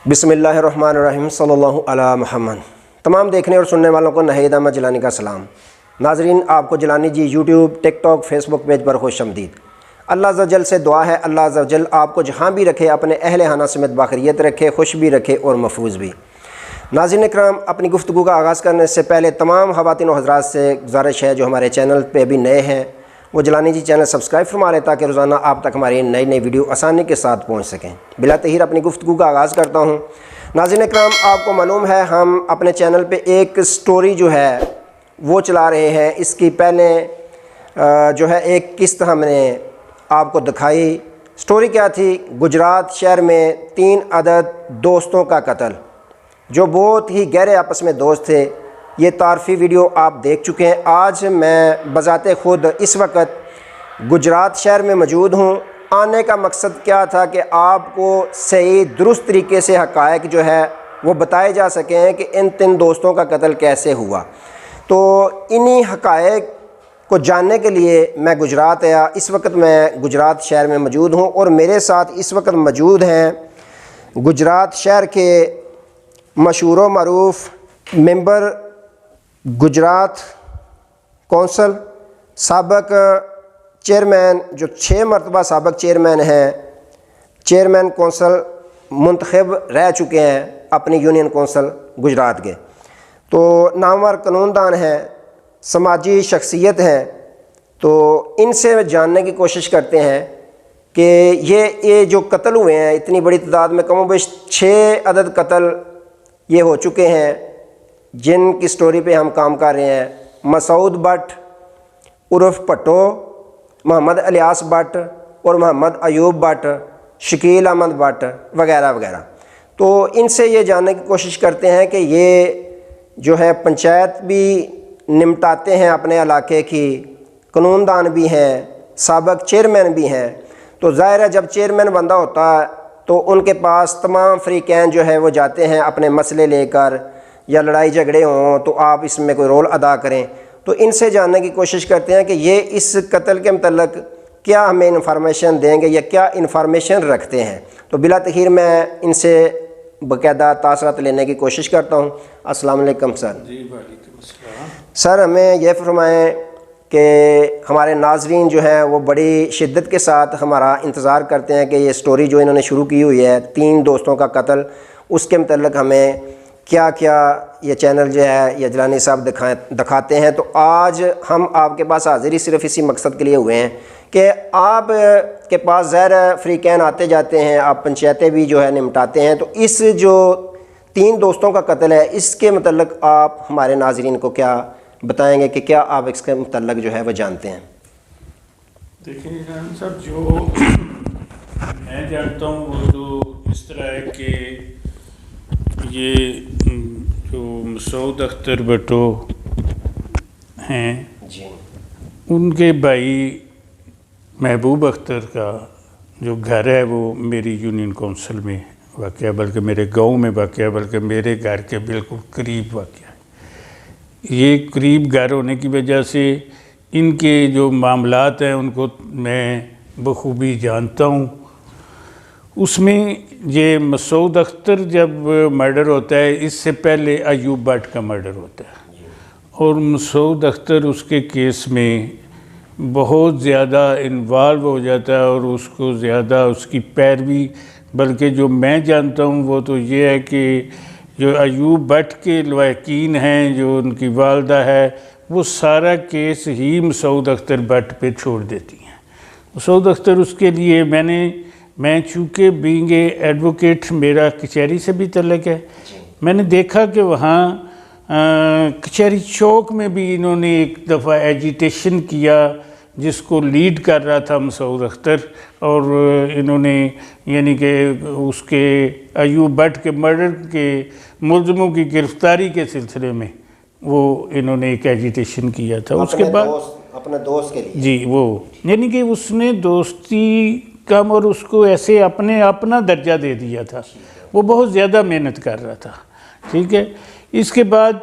بسم اللہ الرحمن الرحیم صلی اللہ علی محمد۔ تمام دیکھنے اور سننے والوں کو نہید احمد جیلانی کا سلام۔ ناظرین، آپ کو جیلانی جی یوٹیوب، ٹک ٹاک، فیس بک پیج پر خوش آمدید۔ اللہ عز و جل سے دعا ہے اللہ عز و جل آپ کو جہاں بھی رکھے اپنے اہل خانہ سمیت باخریت رکھے، خوش بھی رکھے اور محفوظ بھی۔ ناظرین اکرام، اپنی گفتگو کا آغاز کرنے سے پہلے تمام خواتین و حضرات سے گزارش ہے جو ہمارے چینل پہ ابھی نئے ہیں وہ جیلانی جی چینل سبسکرائب فرما لیں تاکہ روزانہ آپ تک ہماری نئی ویڈیو آسانی کے ساتھ پہنچ سکیں۔ بلا تاخیر اپنی گفتگو کا آغاز کرتا ہوں۔ ناظرین اکرام، آپ کو معلوم ہے ہم اپنے چینل پہ ایک سٹوری جو ہے وہ چلا رہے ہیں۔ اس کی پہلے جو ہے ایک قسط ہم نے آپ کو دکھائی۔ سٹوری کیا تھی؟ گجرات شہر میں 3 عدد دوستوں کا قتل، جو بہت ہی گہرے آپس میں دوست تھے۔ یہ تعارفی ویڈیو آپ دیکھ چکے ہیں۔ آج میں بذات خود اس وقت گجرات شہر میں موجود ہوں۔ آنے کا مقصد کیا تھا کہ آپ کو صحیح درست طریقے سے حقائق جو ہے وہ بتائے جا سکیں کہ ان 3 دوستوں کا قتل کیسے ہوا۔ تو انہی حقائق کو جاننے کے لیے میں گجرات آیا۔ اس وقت میں گجرات شہر میں موجود ہوں اور میرے ساتھ اس وقت موجود ہیں گجرات شہر کے مشہور و معروف ممبر گجرات کونسل، سابق چیئرمین، جو 6 مرتبہ سابق چیئرمین ہیں، چیئرمین کونسل منتخب رہ چکے ہیں اپنی یونین کونسل گجرات کے، تو نامور قانون دان ہیں، سماجی شخصیت ہیں۔ تو ان سے جاننے کی کوشش کرتے ہیں کہ یہ جو قتل ہوئے ہیں اتنی بڑی تعداد میں، کم و بیش 6 عدد قتل یہ ہو چکے ہیں جن کی سٹوری پہ ہم کام کر رہے ہیں۔ مسعود بٹ عرف پٹو، محمد الیاس بٹ اور محمد ایوب بٹ، شکیل احمد بٹ وغیرہ وغیرہ۔ تو ان سے یہ جاننے کی کوشش کرتے ہیں کہ یہ جو ہے پنچایت بھی نمٹاتے ہیں اپنے علاقے کی، قانون دان بھی ہیں، سابق چیئرمین بھی ہیں۔ تو ظاہر ہے جب چیئرمین بندہ ہوتا ہے تو ان کے پاس تمام فریقین جو ہے وہ جاتے ہیں اپنے مسئلے لے کر، یا لڑائی جھگڑے ہوں تو آپ اس میں کوئی رول ادا کریں۔ تو ان سے جاننے کی کوشش کرتے ہیں کہ یہ اس قتل کے متعلق کیا ہمیں انفارمیشن دیں گے یا کیا انفارمیشن رکھتے ہیں۔ تو بلا تاخیر میں ان سے باقاعدہ تاثرات لینے کی کوشش کرتا ہوں۔ السلام علیکم سر۔ جی وعلیکم السلام۔ سر ہمیں یہ فرمائیں کہ ہمارے ناظرین جو ہیں وہ بڑی شدت کے ساتھ ہمارا انتظار کرتے ہیں کہ یہ سٹوری جو انہوں نے شروع کی ہوئی ہے 3 دوستوں کا قتل، اس کے متعلق ہمیں کیا کیا یہ چینل جو ہے یا جیلانی صاحب دکھاتے ہیں۔ تو آج ہم آپ کے پاس حاضر ہی صرف اسی مقصد کے لیے ہوئے ہیں کہ آپ کے پاس ظاہر فریقین آتے جاتے ہیں، آپ پنچایتیں بھی جو ہے نمٹاتے ہیں، تو اس جو 3 دوستوں کا قتل ہے اس کے متعلق آپ ہمارے ناظرین کو کیا بتائیں گے کہ کیا آپ اس کے متعلق جو ہے وہ جانتے ہیں؟ دیکھیں رحمان صاحب، جو میں جانتا ہوں وہ تو اس طرح ہے کہ یہ جو مسعود اختر بٹو ہیں جی، ان کے بھائی محبوب اختر کا جو گھر ہے وہ میری یونین کونسل میں واقع ہے، بلکہ میرے گاؤں میں واقع ہے، بلکہ میرے گھر کے بالکل قریب واقع ہے۔ یہ قریب گھر ہونے کی وجہ سے ان کے جو معاملات ہیں ان کو میں بخوبی جانتا ہوں۔ اس میں یہ مسعود اختر جب مرڈر ہوتا ہے اس سے پہلے ایوب بٹ کا مرڈر ہوتا ہے، اور مسعود اختر اس کے کیس میں بہت زیادہ انوالو ہو جاتا ہے اور اس کو زیادہ اس کی پیروی، بلکہ جو میں جانتا ہوں وہ تو یہ ہے کہ جو ایوب بٹ کے لواحقین ہیں، جو ان کی والدہ ہے، وہ سارا کیس ہی مسعود اختر بٹ پہ چھوڑ دیتی ہیں۔ مسعود اختر اس کے لیے میں چونکہ بینگ اے ایڈوکیٹ میرا کچہری سے بھی تعلق ہے، میں نے دیکھا کہ وہاں کچہری چوک میں بھی انہوں نے ایک دفعہ ایجیٹیشن کیا جس کو لیڈ کر رہا تھا مسعود اختر، اور انہوں نے یعنی کہ اس کے ایوب بٹ کے مرڈر کے ملزموں کی گرفتاری کے سلسلے میں وہ انہوں نے ایک ایجیٹیشن کیا تھا۔ اس کے بعد اپنے دوست کے لیے جی، وہ یعنی کہ اس نے دوستی کم اور اس کو ایسے اپنا درجہ دے دیا تھا، وہ بہت زیادہ محنت کر رہا تھا، ٹھیک ہے۔ اس کے بعد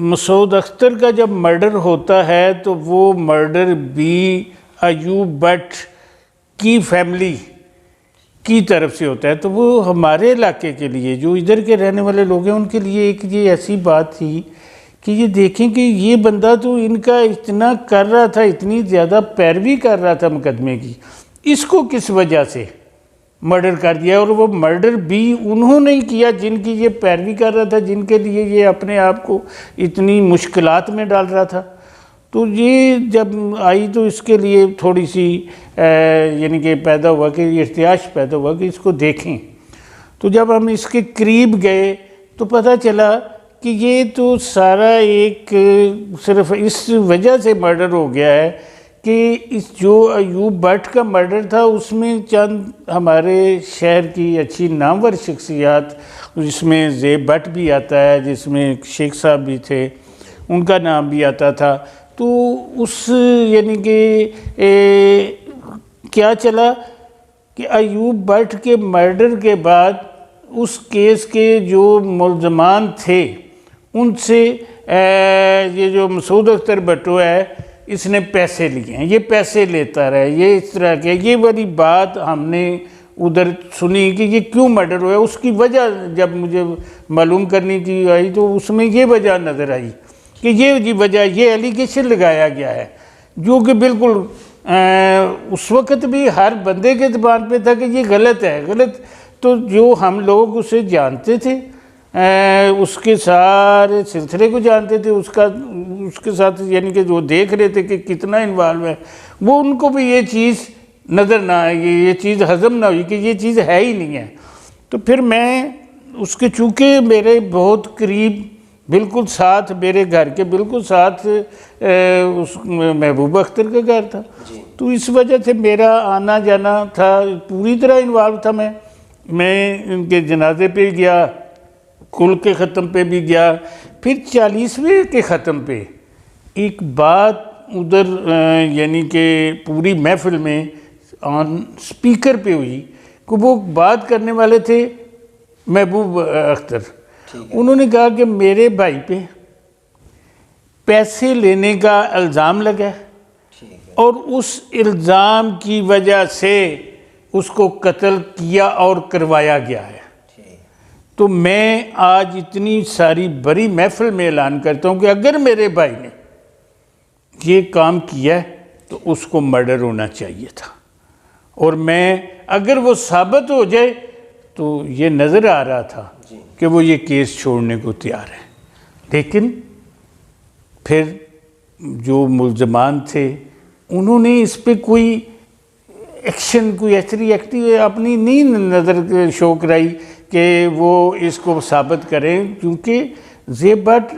مسعود اختر کا جب مرڈر ہوتا ہے تو وہ مرڈر بھی ایوب بٹ کی فیملی کی طرف سے ہوتا ہے، تو وہ ہمارے علاقے کے لیے جو ادھر کے رہنے والے لوگ ہیں ان کے لیے ایک یہ ایسی بات تھی کہ یہ دیکھیں کہ یہ بندہ تو ان کا اتنا کر رہا تھا، اتنی زیادہ پیروی کر رہا تھا مقدمے کی، اس کو کس وجہ سے مرڈر کر دیا؟ اور وہ مرڈر بھی انہوں نے کیا جن کی یہ پیروی کر رہا تھا، جن کے لیے یہ اپنے آپ کو اتنی مشکلات میں ڈال رہا تھا۔ تو یہ جب آئی تو اس کے لیے تھوڑی سی یعنی کہ پیدا ہوا کہ ارتعاش پیدا ہوا کہ اس کو دیکھیں۔ تو جب ہم اس کے قریب گئے تو پتہ چلا کہ یہ تو سارا ایک صرف اس وجہ سے مرڈر ہو گیا ہے کہ اس جو ایوب بٹ کا مرڈر تھا اس میں چند ہمارے شہر کی اچھی نامور شخصیات، جس میں زیب بٹ بھی آتا ہے، جس میں شیخ صاحب بھی تھے، ان کا نام بھی آتا تھا۔ تو اس یعنی کہ کیا چلا کہ ایوب بٹ کے مرڈر کے بعد اس کیس کے جو ملزمان تھے ان سے یہ جو مسعود اختر بٹو ہے اس نے پیسے لیے ہیں، یہ پیسے لیتا رہا، یہ اس طرح کے، یہ والی بات ہم نے ادھر سنی کہ یہ کیوں مرڈر ہوا ہے۔ اس کی وجہ جب مجھے معلوم کرنے کی آئی تو اس میں یہ وجہ نظر آئی کہ یہ وجہ یہ ایلیگیشن لگایا گیا ہے جو کہ بالکل اس وقت بھی ہر بندے کے زبان پہ تھا کہ یہ غلط ہے، غلط۔ تو جو ہم لوگ اسے جانتے تھے، اس کے سارے سلسلے کو جانتے تھے، اس کے ساتھ یعنی کہ جو دیکھ رہے تھے کہ کتنا انوالو ہے، وہ ان کو بھی یہ چیز نظر نہ آئی، یہ چیز ہضم نہ ہوئی کہ یہ چیز ہے ہی نہیں ہے۔ تو پھر میں اس کے چونکہ میرے بہت قریب بالکل ساتھ، میرے گھر کے بالکل ساتھ اس محبوب اختر کا گھر تھا، تو اس وجہ سے میرا آنا جانا تھا، پوری طرح انوالو تھا۔ میں ان کے جنازے پہ گیا، کل کے ختم پہ بھی گیا، پھر 40ویں کے ختم پہ ایک بات ادھر یعنی کہ پوری محفل میں آن سپیکر پہ ہوئی کہ وہ بات کرنے والے تھے محبوب اختر۔ انہوں نے کہا کہ میرے بھائی پہ پیسے لینے کا الزام لگا ہے اور اس الزام کی وجہ سے اس کو قتل کیا اور کروایا گیا ہے۔ تو میں آج اتنی ساری بڑی محفل میں اعلان کرتا ہوں کہ اگر میرے بھائی نے یہ کام کیا ہے تو اس کو مرڈر ہونا چاہیے تھا، اور میں اگر وہ ثابت ہو جائے تو یہ نظر آ رہا تھا کہ وہ یہ کیس چھوڑنے کو تیار ہے، لیکن پھر جو ملزمان تھے انہوں نے اس پہ کوئی ایکشن، کوئی ایسی ایکٹیو اپنی نہیں نظر شو کرائی کہ وہ اس کو ثابت کریں، کیونکہ زیب بٹ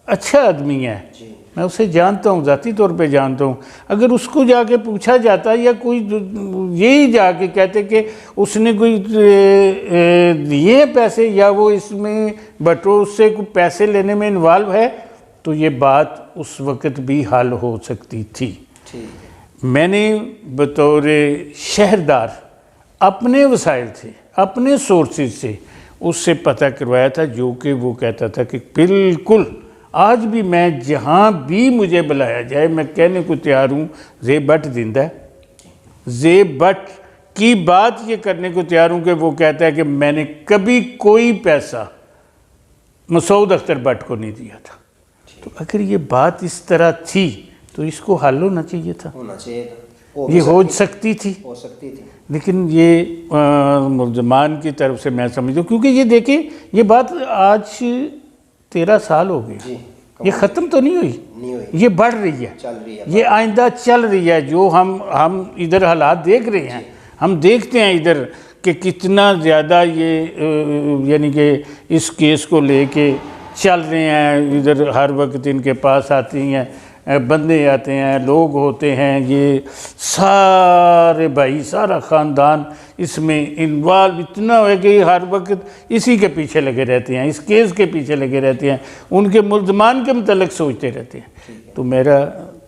اچھا آدمی ہے، میں اسے جانتا ہوں، ذاتی طور پہ جانتا ہوں۔ اگر اس کو جا کے پوچھا جاتا یا کوئی یہی جا کے کہتے کہ اس نے کوئی دیے پیسے یا وہ اس میں بٹو اس سے کوئی پیسے لینے میں انوالو ہے تو یہ بات اس وقت بھی حل ہو سکتی تھی۔ میں نے بطور شہردار اپنے وسائل سے، اپنے سورسز سے اس سے پتہ کروایا تھا، جو کہ وہ کہتا تھا کہ بالکل آج بھی میں جہاں بھی مجھے بلایا جائے میں کہنے کو تیار ہوں زیب بٹ زندہ ہے۔ زیب بٹ کی بات یہ کرنے کو تیار ہوں کہ وہ کہتا ہے کہ میں نے کبھی کوئی پیسہ مسعود اختر بٹ کو نہیں دیا تھا۔ تو اگر یہ بات اس طرح تھی تو اس کو حل ہونا چاہیے تھا، یہ ہو سکتی تھی، لیکن یہ ملزمان کی طرف سے میں سمجھتا ہوں، کیونکہ یہ دیکھیں یہ بات آج 13 سال ہو گئے، یہ ختم تو نہیں ہوئی، یہ بڑھ رہی ہے، یہ آئندہ چل رہی ہے۔ جو ہم ادھر حالات دیکھ رہے ہیں، ہم دیکھتے ہیں ادھر کہ کتنا زیادہ یہ یعنی کہ اس کیس کو لے کے چل رہے ہیں، ادھر ہر وقت ان کے پاس آتی ہیں، بندے آتے ہیں، لوگ ہوتے ہیں، یہ سارے بھائی، سارا خاندان اس میں انوالو اتنا ہے کہ ہر وقت اسی کے پیچھے لگے رہتے ہیں، اس کیس کے پیچھے لگے رہتے ہیں، ان کے ملزمان کے متعلق سوچتے رہتے ہیں۔ تو میرا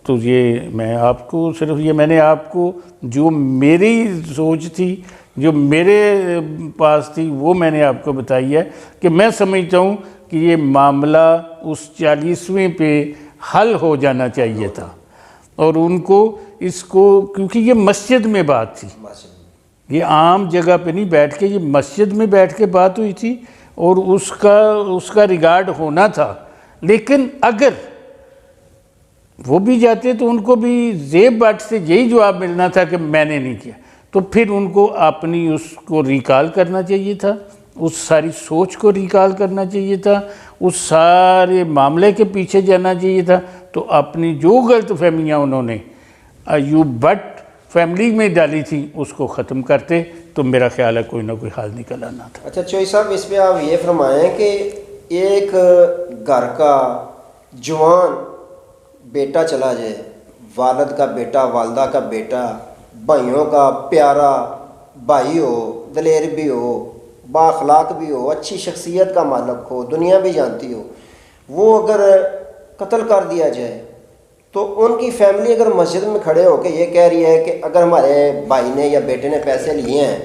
تو یہ میں آپ کو صرف یہ میں نے آپ کو جو میری سوچ تھی، جو میرے پاس تھی، وہ میں نے آپ کو بتائی ہے کہ میں سمجھتا ہوں کہ یہ معاملہ اس 40ویں پہ حل ہو جانا چاہیے تھا، اور ان کو اس کو کیونکہ یہ مسجد میں بات تھی، یہ عام جگہ پہ نہیں بیٹھ کے، یہ مسجد میں بیٹھ کے بات ہوئی تھی اور اس کا ریگارڈ ہونا تھا. لیکن اگر وہ بھی جاتے تو ان کو بھی زیب بٹ سے یہی جواب ملنا تھا کہ میں نے نہیں کیا. تو پھر ان کو اپنی اس کو ریکال کرنا چاہیے تھا، اس ساری سوچ کو ریکال کرنا چاہیے تھا، اس سارے معاملے کے پیچھے جانا چاہیے تھا. تو اپنی جو غلط فہمیاں انہوں نے ایوب بٹ فیملی میں ڈالی تھی اس کو ختم کرتے تو میرا خیال ہے کوئی نہ کوئی حال نکل آنا تھا. اچھا چوئی صاحب، اس پہ آپ یہ فرمائیں کہ ایک گھر کا جوان بیٹا چلا جائے، والد کا بیٹا، والدہ کا بیٹا، بھائیوں کا پیارا بھائی ہو، دلیر بھی ہو، بااخلاق بھی ہو، اچھی شخصیت کا مالک ہو، دنیا بھی جانتی ہو، وہ اگر قتل کر دیا جائے تو ان کی فیملی اگر مسجد میں کھڑے ہو کے یہ کہہ رہی ہے کہ اگر ہمارے بھائی نے یا بیٹے نے پیسے لیے ہیں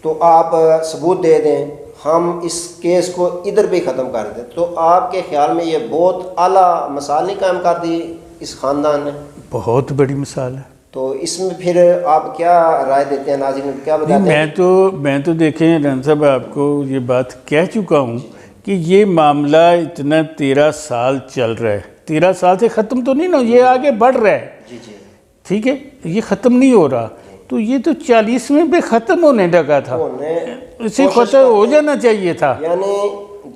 تو آپ ثبوت دے دیں، ہم اس کیس کو ادھر بھی ختم کر دیں، تو آپ کے خیال میں یہ بہت اعلیٰ مثال نہیں قائم کر دی اس خاندان نے؟ بہت بڑی مثال ہے. تو اس میں پھر آپ کیا رائے دیتے ہیں؟ ناظرین کیا بتاتے ہیں؟ میں تو دیکھیں رن صاحب، آپ کو یہ بات کہہ چکا ہوں کہ یہ معاملہ اتنا 13 سال چل رہا ہے. 13 سال سے ختم تو نہیں نا، یہ آگے بڑھ رہا ہے. جی جی ٹھیک ہے، یہ ختم نہیں ہو رہا. تو یہ تو 40ویں پہ ختم ہونے لگا تھا، اسے ختم ہو جانا چاہیے تھا. یعنی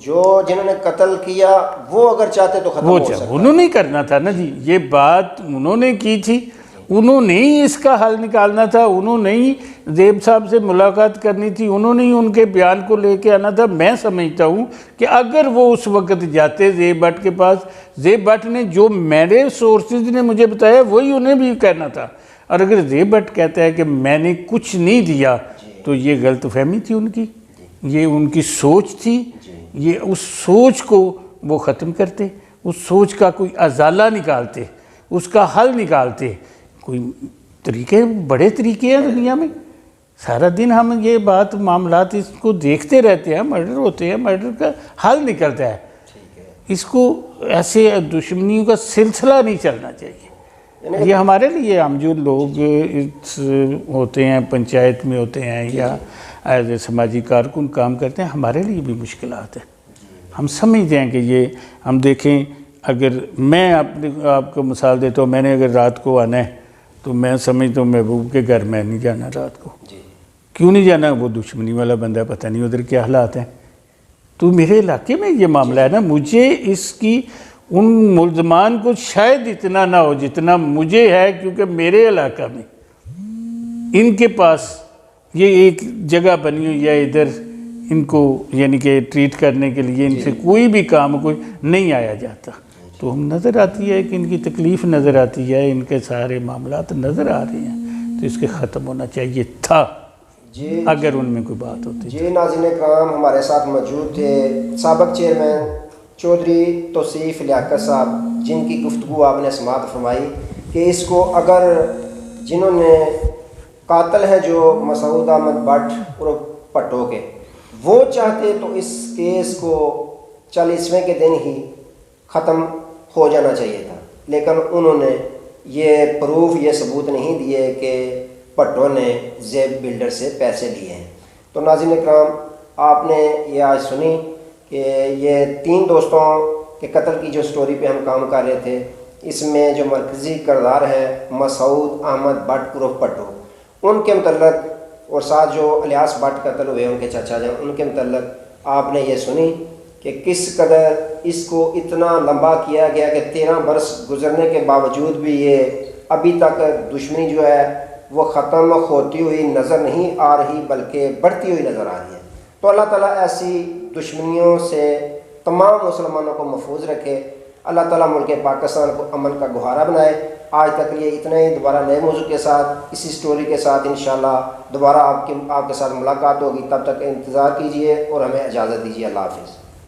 جنہوں نے قتل کیا وہ اگر چاہتے تو ختم ہو سکتا، انہوں نے کرنا تھا نا جی. یہ بات انہوں نے کی تھی، انہوں نے ہی اس کا حل نکالنا تھا، انہوں نے ہی زیب صاحب سے ملاقات کرنی تھی، انہوں نے ہی ان کے بیان کو لے کے آنا تھا. میں سمجھتا ہوں کہ اگر وہ اس وقت جاتے زیب بٹ کے پاس، زیب بٹ نے جو میرے سورسز نے مجھے بتایا وہی انہیں بھی کہنا تھا. اور اگر زیب بٹ کہتا ہے کہ میں نے کچھ نہیں دیا تو یہ غلط فہمی تھی ان کی، یہ ان کی سوچ تھی. یہ اس سوچ کو وہ ختم کرتے، اس سوچ کا کوئی ازالہ نکالتے، اس کا حل نکالتے. کوئی طریقے، بڑے طریقے ہیں دنیا میں. سارا دن ہم یہ بات معاملات اس کو دیکھتے رہتے ہیں، مرڈر ہوتے ہیں، مرڈر کا حل نکلتا ہے. اس کو ایسے دشمنیوں کا سلسلہ نہیں چلنا چاہیے. یہ ہمارے لیے، ہم جو لوگ ہوتے ہیں پنچایت میں ہوتے ہیں یا ایز اے سماجی کارکن کام کرتے ہیں، ہمارے لیے بھی مشکلات ہیں. ہم سمجھتے ہیں کہ یہ ہم دیکھیں، اگر میں آپ کو مثال دیتا ہوں، میں نے اگر رات کو آنا ہے تو میں سمجھتا ہوں محبوب کے گھر میں نہیں جانا رات کو. کیوں نہیں جانا؟ وہ دشمنی والا بندہ، پتہ نہیں ادھر کیا حالات ہیں. تو میرے علاقے میں یہ معاملہ ہے نا، مجھے اس کی ان ملزمان کو شاید اتنا نہ ہو جتنا مجھے ہے، کیونکہ میرے علاقہ میں ان کے پاس یہ ایک جگہ بنی ہوئی ہے، ادھر ان کو یعنی کہ ٹریٹ کرنے کے لیے ان سے کوئی بھی کام کوئی نہیں آیا جاتا. تو ہم نظر آتی ہے کہ ان کی تکلیف نظر آتی ہے، ان کے سارے معاملات نظر آ رہے ہیں. تو اس کے ختم ہونا چاہیے تھا اگر ان میں کوئی بات ہوتی. جی ناظرین اکرام، ہمارے ساتھ موجود تھے سابق چیئرمین چودھری توصیف لیاقت صاحب، جن کی گفتگو آپ نے سماعت فرمائی کہ اس کو اگر جنہوں نے قاتل ہیں جو مسعود احمد بٹ عرف پٹو کے، وہ چاہتے تو اس کیس کو 40ویں کے دن ہی ختم ہو جانا چاہیے تھا. لیکن انہوں نے یہ پروف، یہ ثبوت نہیں دیے کہ پٹو نے زیب بلڈر سے پیسے لیے ہیں. تو ناظرین اکرام، آپ نے یہ آج سنی کہ یہ 3 دوستوں کے قتل کی جو سٹوری پہ ہم کام کر رہے تھے، اس میں جو مرکزی کردار ہے مسعود احمد بٹ عرف پٹو، ان کے متعلق، اور ساتھ جو الیاس بٹ قتل ہوئے ان کے چچا جان، ان کے متعلق آپ نے یہ سنی کہ کس قدر اس کو اتنا لمبا کیا گیا کہ 13 برس گزرنے کے باوجود بھی یہ ابھی تک دشمنی جو ہے وہ ختم ہوتی ہوئی نظر نہیں آ رہی، بلکہ بڑھتی ہوئی نظر آ رہی ہے. تو اللہ تعالیٰ ایسی دشمنیوں سے تمام مسلمانوں کو محفوظ رکھے. اللہ تعالیٰ ملک پاکستان کو امن کا گہوارہ بنائے. آج تک یہ اتنا ہی. دوبارہ نئے موضوع کے ساتھ، اسی سٹوری کے ساتھ انشاءاللہ دوبارہ آپ کے ساتھ ملاقات ہوگی. تب تک انتظار کیجیے اور ہمیں اجازت دیجیے. اللہ حافظ.